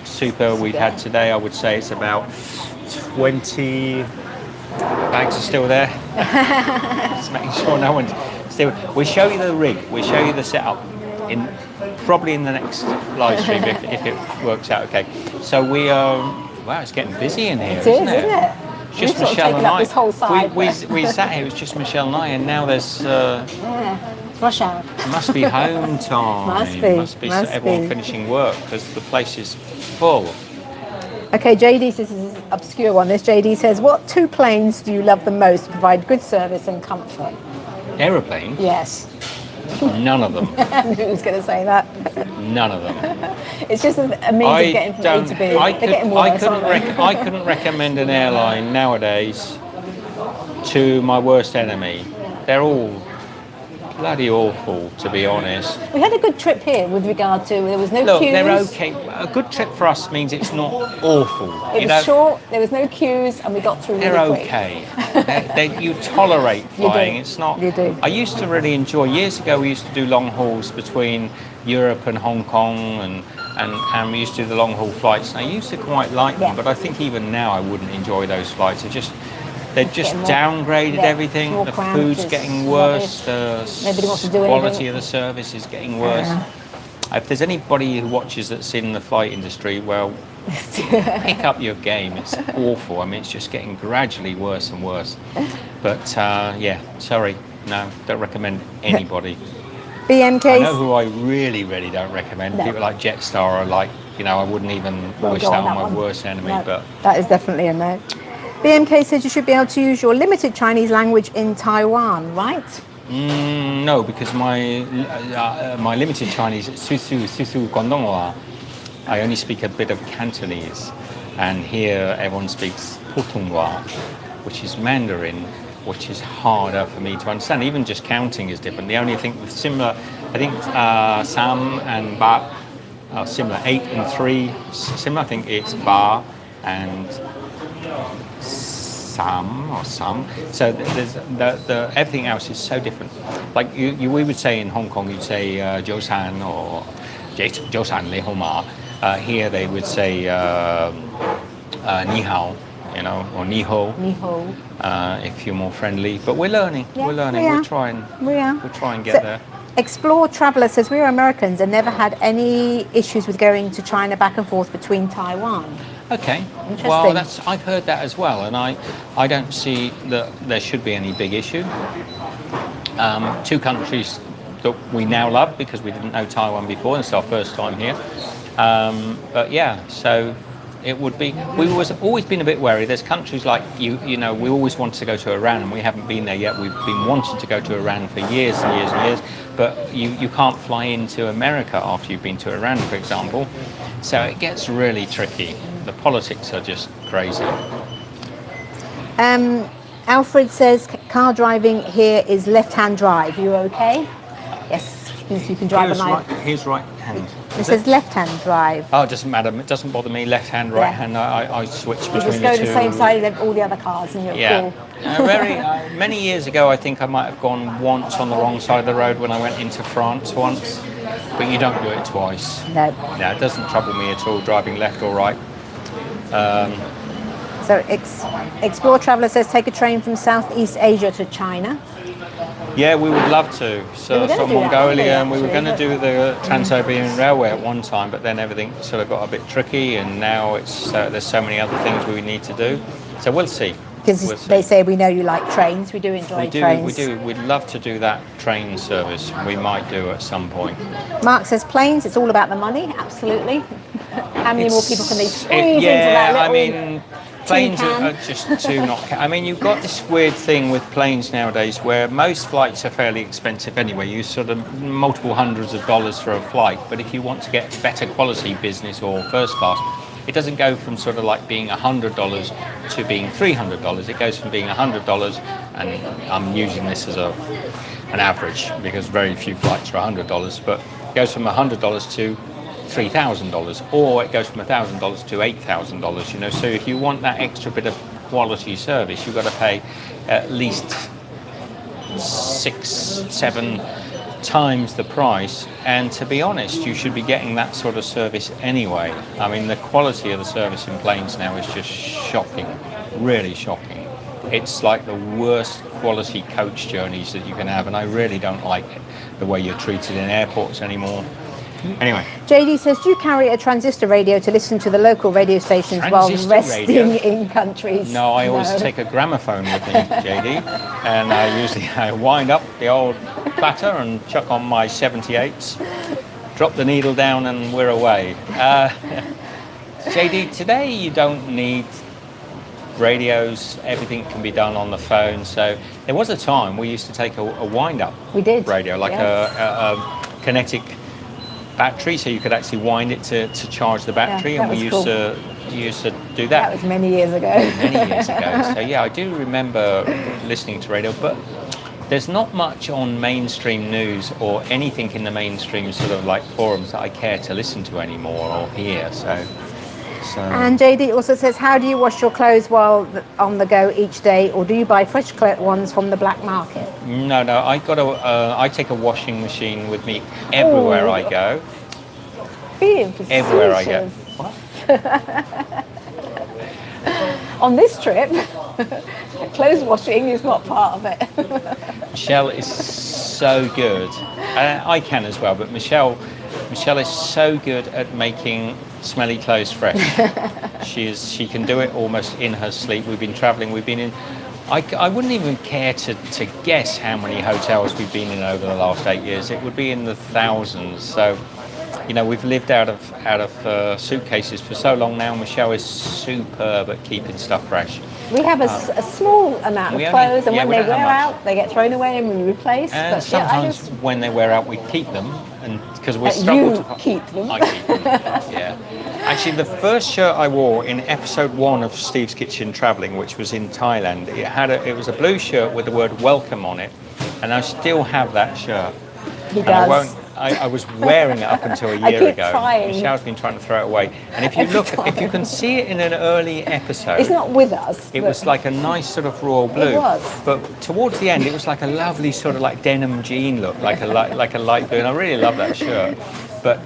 super. We've had today, I would say it's about 20 bags are still there. Just making sure no one's still. We'll show you the rig. We'll show you the setup probably in the next live stream if it works out okay. So we are. Wow, it's getting busy in here, isn't it? It's Just We've sort of Michelle taken and up I. this whole side. We sat here. It was just Michelle and I, and now there's. Yeah, it's rush hour. Must be home time. Must be everyone finishing work because the place is full. Okay, JD says, this is an obscure one. This JD says, what 2 planes do you love the most to provide good service and comfort? Aeroplane? Yes. None of them. I knew he was going to say that. None of them. It's just a means of getting from A to B. They're getting worse, aren't they? I couldn't recommend an airline nowadays to my worst enemy. They're all bloody awful, to be honest. We had a good trip here with regard to there was no Look, queues. they're okay. A good trip for us means it's not awful. It was short. There was no queues, and we got through. They're really quick. okay. You tolerate flying. It's not. You do. I used to really enjoy. Years ago, we used to do long hauls between Europe and Hong Kong, and we used to do the long haul flights. And I used to quite like them, but I think even now I wouldn't enjoy those flights. They've just downgraded everything. more The cramped, food's it's getting worse. Nobody wants to do Quality anything. of the service is getting worse. Yeah. If there's anybody who watches that's in the flight industry, well, pick up your game. It's awful. I mean, it's just getting gradually worse and worse. But sorry, no, don't recommend anybody. BMK. I know who I really, really don't recommend. No. People like Jetstar are like, I wouldn't even wish that on my worst enemy. No, But that is definitely a no. BMK says you should be able to use your limited Chinese language in Taiwan, right? no, because my limited Chinese, Susu Guangdonghua, I only speak a bit of Cantonese, and here everyone speaks Putonghua, which is Mandarin, which is harder for me to understand. Even just counting is different. The only thing similar, I think Sam and Ba are similar. 8 and 3 similar. I think it's Ba and Sam. So there's the everything else is so different. Like we would say in Hong Kong, you'd say Josan or Josan Le Homa. Here they would say Ni Hao, you know, or ni hao, if you're more friendly. But we're learning. Yeah, we're learning. we are. We're trying. We are. We'll try and get there. Explore Traveller says we are Americans and never had any issues with going to China back and forth between Taiwan. Okay. Interesting. Well, I've heard that as well, and I don't see that there should be any big issue. Two countries that we now love because we didn't know Taiwan before. It's our first time here. But yeah, so it would be. We've always been a bit wary. There's countries like you know, we always wanted to go to Iran, and we haven't been there yet. We've been wanting to go to Iran for years and years and years, but you can't fly into America after you've been to Iran, for example. So it gets really tricky. The politics are just crazy. Alfred says car driving here is left-hand drive. You okay? Yes, you can drive a knife. Here's right hand. It says left-hand drive. Oh, it doesn't matter. It doesn't bother me. Left hand, right hand. I switch between the two. You just go the same side as all the other cars, and you're cool. Many years ago, I think I might have gone once on the wrong side of the road when I went into France once. But you don't do it twice. No. No, it doesn't trouble me at all, driving left or right. So Explore Traveller says take a train from Southeast Asia to China. Yeah, we would love to. So from Mongolia, and we were going to do the Trans-Siberian Railway at one time, but then everything sort of got a bit tricky, and now there's so many other things we need to do. So we'll see. Because they say we know you like trains. We do enjoy trains. We do. We'd love to do that train service. We might do at some point. Mark says planes. It's all about the money. Absolutely. How many more people can they squeeze into that little? I mean, planes are just too not. I mean, you've got this weird thing with planes nowadays where most flights are fairly expensive anyway. You sort of multiple hundreds of dollars for a flight. But if you want to get better quality business or first class, it doesn't go from sort of like being $100 to being $300. It goes from being $100, and I'm using this as an average because very few flights are $100, but it goes from $100 to $3,000, or it goes from $1,000 to $8,000. You know, so if you want that extra bit of quality service, you've got to pay at least 6-7 times the price, and to be honest, you should be getting that sort of service anyway. I mean, the quality of the service in planes now is just shocking, really shocking. It's like the worst quality coach journeys that you can have, and I really don't like the way you're treated in airports anymore. Anyway. JD says, do you carry a transistor radio to listen to the local radio stations while resting in countries? No, I always take a gramophone with me, JD, and I wind up the old platter and chuck on my 78s, drop the needle down, and we're away. JD, today you don't need radios, everything can be done on the phone. So there was a time we used to take a wind-up radio, like a kinetic battery, so you could actually wind it to charge the battery, and we used to do that. That was many years ago. So yeah, I do remember listening to radio, but there's not much on mainstream news or anything in the mainstream sort of like forums that I care to listen to anymore or hear. So. And JD also says, how do you wash your clothes while on the go each day, or do you buy fresh ones from the black market? No, I take a washing machine with me everywhere I go. Everywhere I go. What? On this trip, clothes washing is not part of it. Michelle is so good. I can as well, but Michelle is so good at making smelly clothes fresh. She can do it almost in her sleep. We've been traveling, we've been in, I wouldn't even care to guess how many hotels we've been in over the last 8 years. It would be in the thousands. So, you know, we've lived out of suitcases for so long now. Michelle is superb at keeping stuff fresh. We have a small amount of clothes, and when they wear out, they get thrown away and we replace. And but sometimes when they wear out, we keep them, and because we're struggled to keep them. I keep them. Yeah. Actually, the first shirt I wore in episode 1 of Steve's Kitchen Traveling, which was in Thailand, it was a blue shirt with the word "welcome" on it, and I still have that shirt. He does. I was wearing it up until a year ago. Trying. Michelle's been trying to throw it away. And if you if you can see it in an early episode, it's not with us. It was like a nice sort of royal blue. It was. But towards the end, it was like a lovely sort of like denim jean look, like a light blue. And I really love that shirt. But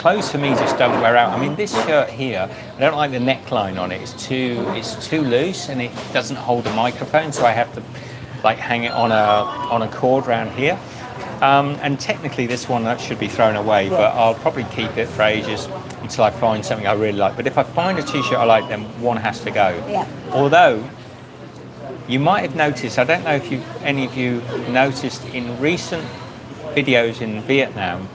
clothes for me just don't wear out. I mean, this shirt here, I don't like the neckline on it. It's too loose and it doesn't hold a microphone, so I have to like hang it on a cord around here. And technically this one that should be thrown away, but I'll probably keep it for ages until I find something I really like. But if I find a t-shirt I like, then one has to go. Yeah. Although you might have noticed, I don't know if any of you noticed in recent videos in Vietnam,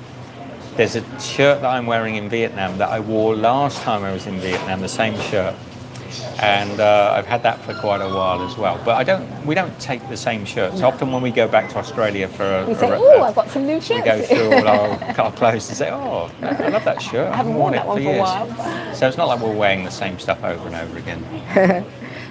there's a shirt that I'm wearing in Vietnam that I wore last time I was in Vietnam, the same shirt. And I've had that for quite a while as well. But we don't take the same shirts. No. Often when we go back to Australia for We say, oh, I've got some new shirts. We go through all our clothes and say, oh, I love that shirt. I haven't worn that one for a while. So it's not like we're wearing the same stuff over and over again.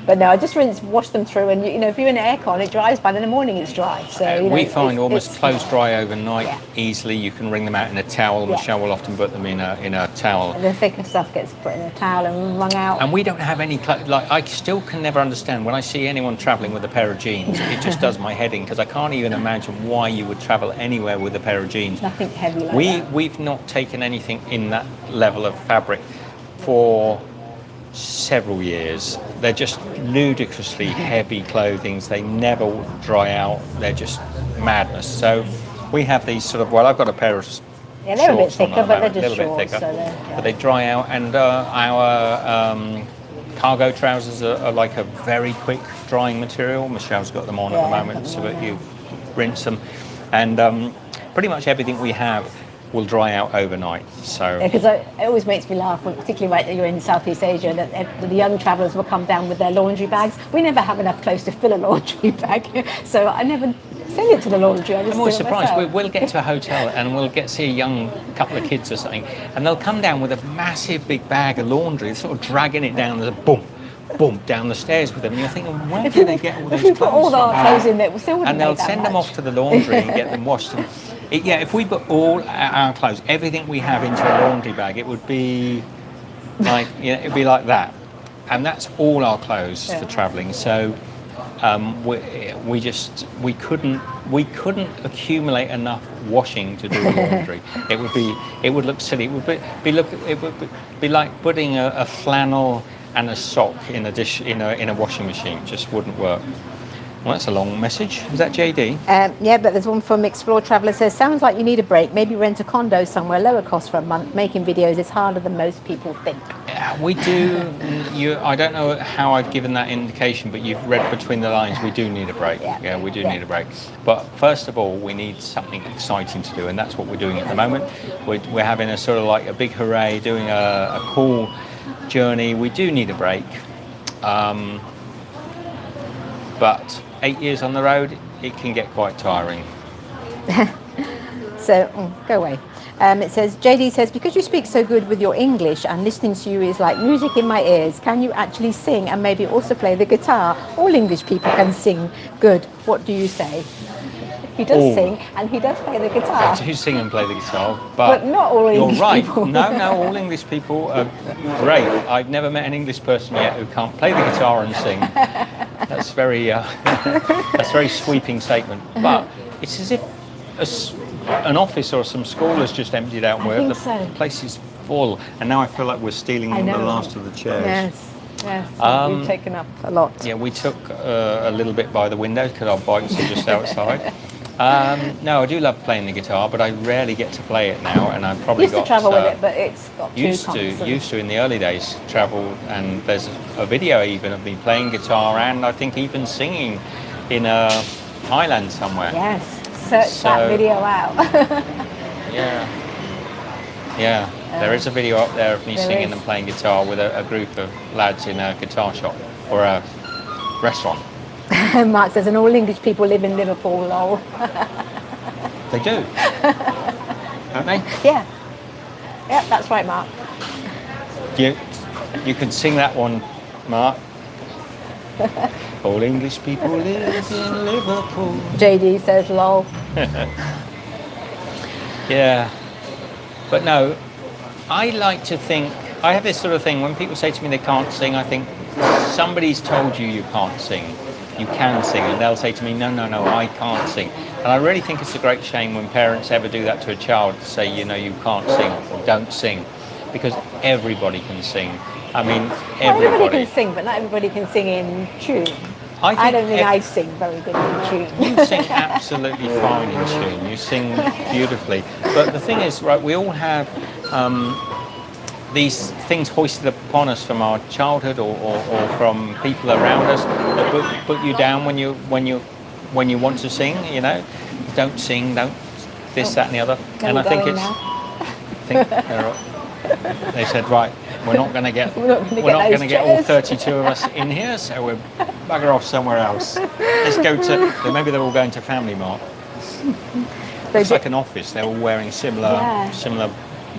But no, I just wash them through, and you know, if you're in aircon, it dries. By the morning, it's dry. So you know, we find almost clothes dry overnight easily. You can wring them out in a towel. Yeah. Michelle will often put them in a towel. The thicker stuff gets put in a towel and wrung out. And we don't have any clothes. Like, I still can never understand when I see anyone travelling with a pair of jeans. It just does my head in, because I can't even imagine why you would travel anywhere with a pair of jeans. Nothing heavy like that. We've not taken anything in that level of fabric for several years. They're just ludicrously heavy clothing. They never dry out. They're just madness. So we have these sort of, well, I've got a pair of they're a bit shorts on thicker, at the but they're moment, just a little bit shorts. thicker, but they dry out. And our cargo trousers are like a very quick drying material. Michelle's got them on at the moment, so that you rinse them. And pretty much everything we have will dry out overnight. So because it always makes me laugh, particularly when you're in Southeast Asia, that the young travellers will come down with their laundry bags. We never have enough clothes to fill a laundry bag, so I never send it to the laundry. I'm always surprised. We'll get to a hotel and we'll see a young couple of kids or something, and they'll come down with a massive big bag of laundry, sort of dragging it down, there's a boom, boom, down the stairs with them. And you're thinking, where do they get all those clothes put all our from? clothes in there, we still wouldn't And they'll make that send them much. off to the laundry and get them washed. And if we put all our clothes, everything we have, into a laundry bag, it would be like, it'd be like that. And that's all our clothes for travelling. So we couldn't accumulate enough washing to do laundry. It would look silly. It would be like putting a flannel and a sock in a dish in a washing machine. It just wouldn't work. Well, that's a long message. Is that JD? Yeah, but there's one from Explore Traveller says, sounds like you need a break. Maybe rent a condo somewhere, lower cost for a month. Making videos is harder than most people think. Yeah, we do. I don't know how I've given that indication, but you've read between the lines. We do need a break. Yeah, we do need a break. But first of all, we need something exciting to do, and that's what we're doing at the moment. We're having a sort of like a big hooray, doing a cool journey. We do need a break. But 8 years on the road, it can get quite tiring. So, go away. It says, JD says, because you speak so good with your English and listening to you is like music in my ears, can you actually sing and maybe also play the guitar? All English people can sing good. What do you say? He does sing and he does play the guitar. I do sing and play the guitar, but not all English you're right. people. No, all English people are great. I've never met an English person yet who can't play the guitar and sing. That's very sweeping statement. But it's as if an office or some school has just emptied out where the place is full, and now I feel like we're stealing the last of the chairs. Yes, we've taken up a lot. Yeah, we took a little bit by the window because our bikes are just outside. No, I do love playing the guitar, but I rarely get to play it now, and I've probably used to travel with it, but it's got used to in the early days travel, and there's a video even of me playing guitar and I think even singing in Thailand somewhere. Yes, search that video out. Yeah, there is a video up there of me singing and playing guitar with a group of lads in a guitar shop or a restaurant. Mark says, and all English people live in Liverpool, lol. They do, don't they? Yeah, that's right, Mark. You can sing that one, Mark. All English people live in Liverpool. JD says, lol. Yeah, but no, I like to think, I have this sort of thing, when people say to me they can't sing, I think somebody's told you can't sing. you can sing, and they'll say to me, no, I can't sing. And I really think it's a great shame when parents ever do that to a child, to say, you can't sing, or don't sing, because everybody can sing. I mean, everybody can sing, but not everybody can sing in tune. I don't think I sing very good in tune. You sing absolutely fine in tune. You sing beautifully. But the thing is, right, we all have these things hoisted upon us from our childhood or from people around us that put you down when you want to sing. Don't sing, don't this, that, and the other. And I think they said, right, we're not going to get all 32 of us in here, so we'll bugger off somewhere else. Let's go to. Maybe they're all going to Family Mart. It's like an office. They're all wearing similar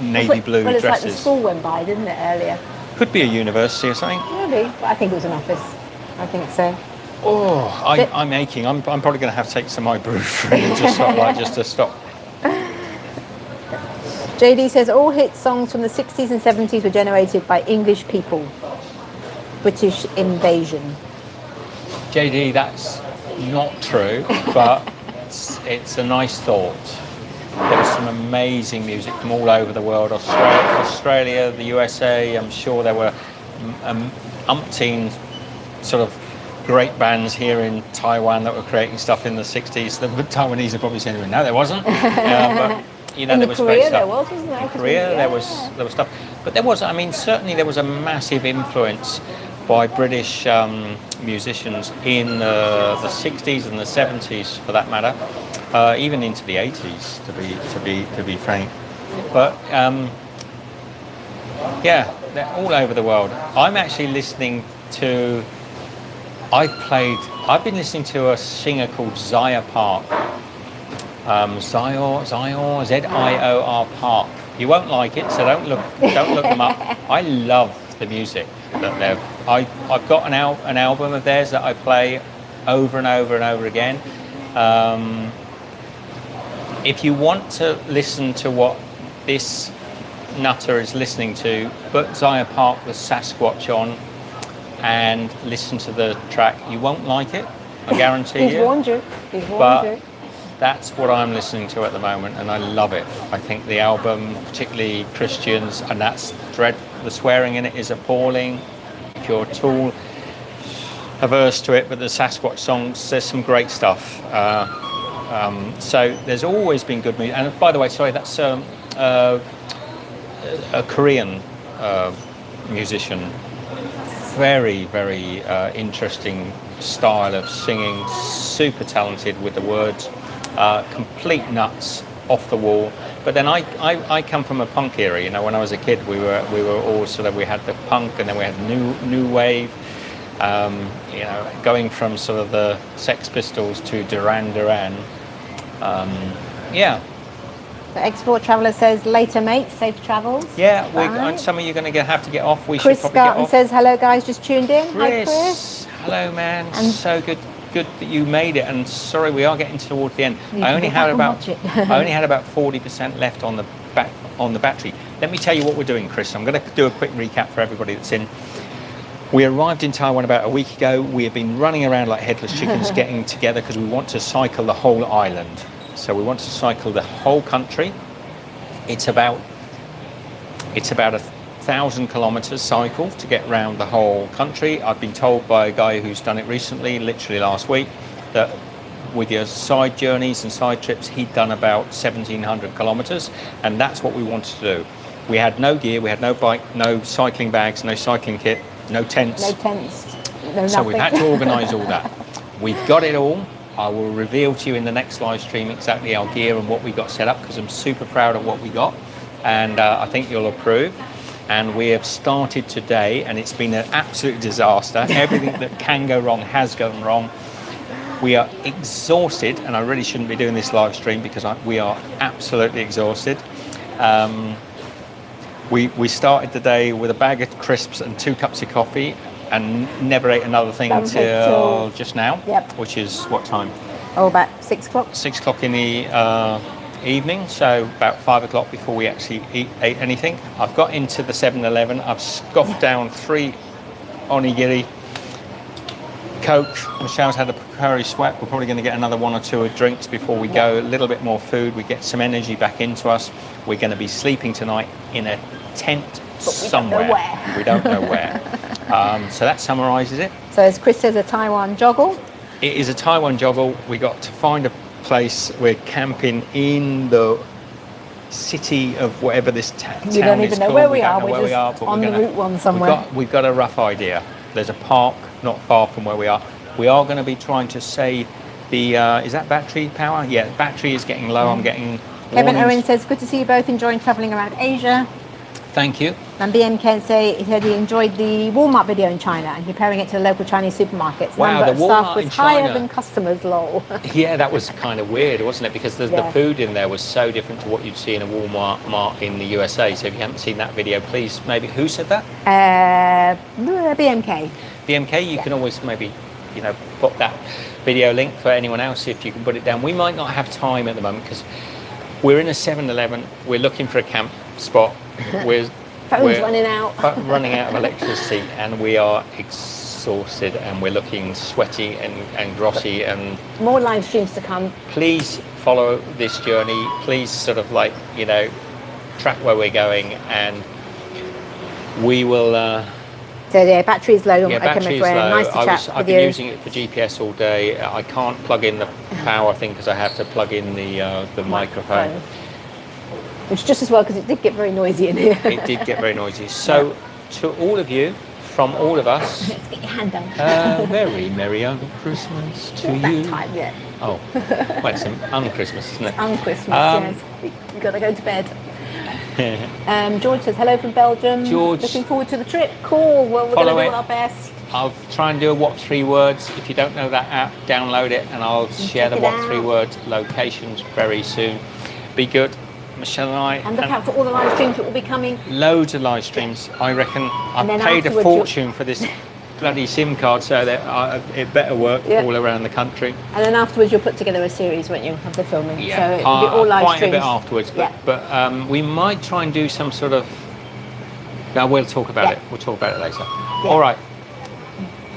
navy blue dresses. It's like the school went by, didn't it, earlier? Could be a university or something. Maybe, but I think it was an office. I think so. Oh, I'm aching. I'm probably going to have to take some ibuprofen and just to stop. JD says all hit songs from the 60s and 70s were generated by English people. British invasion. JD, that's not true, but it's a nice thought. There was some amazing music from all over the world. Australia, the USA. I'm sure there were umpteen sort of great bands here in Taiwan that were creating stuff in the 60s. The Taiwanese are probably saying, no, there wasn't. But there was great stuff. Wasn't there? In Korea, there was stuff. But certainly there was a massive influence by British musicians in the 60s and the 70s, for that matter, even into the 80s, to be frank. But they're all over the world. I'm actually listening to. I've been listening to a singer called Zia Park. Zior, Zior Park. You won't like it, so don't look them up. I love the music that I've got an album of theirs that I play over and over and over again. If you want to listen to what this nutter is listening to, put Zia Park with Sasquatch on and listen to the track. You won't like it, I guarantee you. He's warned you. That's what I'm listening to at the moment, and I love it. I think the album, particularly Christians, and that's the swearing in it is appalling. If you're at all averse to it, but the Sasquatch songs, there's some great stuff. So there's always been good music. And by the way, sorry, that's a Korean musician. Very, very interesting style of singing, super talented with the words. Complete nuts, off the wall. But then I come from a punk era. When I was a kid, we were all sort of, we had the punk, and then we had new wave. Going from sort of the Sex Pistols to Duran Duran. The Export Traveller says, later mate, safe travels. Yeah, some of you are going to have to get off. Chris Scarton says, hello guys, just tuned in. Hi Chris. Hello man, and so good that you made it, and sorry we are getting towards the end. I only had about 40% left on the battery. Let me tell you what we're doing, Chris. I'm going to do a quick recap for everybody that's in. We arrived in Taiwan about a week ago. We have been running around like headless chickens getting together because we want to cycle the whole island. So we want to cycle the whole country. It's about 1,000 kilometers cycle to get around the whole country. I've been told by a guy who's done it recently, literally last week, that with your side journeys and side trips, he'd done about 1,700 kilometers, and that's what we wanted to do. We had no gear, we had no bike, no cycling bags, no cycling kit, no tents. So we've had to organise all that. We've got it all. I will reveal to you in the next live stream exactly our gear and what we got set up, because I'm super proud of what we got, and I think you'll approve. And we have started today, and it's been an absolute disaster. Everything that can go wrong has gone wrong. We are exhausted, and I really shouldn't be doing this live stream because we are absolutely exhausted. We started the day with a bag of crisps and 2 cups of coffee, and never ate another thing until just now, which is what time? About 6 o'clock. 6 o'clock in the evening, so about 5 o'clock before we actually ate anything. I've got into the 7-Eleven. I've scoffed down 3 onigiri, Coke. Michelle's had a Pocari Sweat. We're probably going to get another 1 or 2 of drinks before we go. A little bit more food. We get some energy back into us. We're going to be sleeping tonight in a tent somewhere. We don't know where. So that summarises it. So as Chris says, a Taiwan joggle. It is a Taiwan joggle. We got to find a place. We're camping in the city of whatever this town is. We don't even know where we are. We're just on the Route 1 somewhere. We've got a rough idea. There's a park not far from where we are. We are going to be trying to save the, is that battery power? Yeah, battery is getting low. I'm getting Kevin warnings. Owen says, good to see you both enjoying travelling around Asia. Thank you. And BM Ken he said he enjoyed the Walmart video in China and comparing it to the local Chinese supermarkets. Wow, Number the of staff Walmart was in higher China. than customers, lol. Yeah, that was kind of weird, wasn't it? Because the food in there was so different to what you'd see in a Walmart in the USA. So if you haven't seen that video, please, maybe, who said that? BMK. BMK, you can always maybe, put that video link for anyone else if you can put it down. We might not have time at the moment because we're in a 7-Eleven. We're looking for a camp spot. We're running out. Running out of electricity, and we are exhausted, and we're looking sweaty and grotty. And more live streams to come. Please follow this journey. Please sort of track where we're going, and we will. So yeah, battery's low. Yeah, battery's low. Nice to chat I've been using it for GPS all day. I can't plug in the power thing because I have to plug in the microphone. Which is just as well because it did get very noisy in here. It did get very noisy. So to all of you, from all of us, let's get your hand down. very merry Christmas to you. That time yet. Oh, well, it's un-Christmas, isn't it? Un-Christmas, yes. We've got to go to bed. George says, hello from Belgium. George. Looking forward to the trip. Cool. Well, we're going to do our best. I'll try and do a What 3 Words. If you don't know that app, download it, and I'll share the What 3 Words locations very soon. Be good. Michelle and I. And look out for all the live streams that will be coming. Loads of live streams. I reckon I paid a fortune for this bloody SIM card so that it better work all around the country. And then afterwards you'll put together a series, won't you, of the filming? Yeah, so it'll be all live quite streams. a bit afterwards. But we might try and do some sort of... No, we'll talk about it. We'll talk about it later. All right.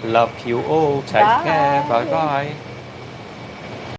Love you all. Take care. Bye-bye.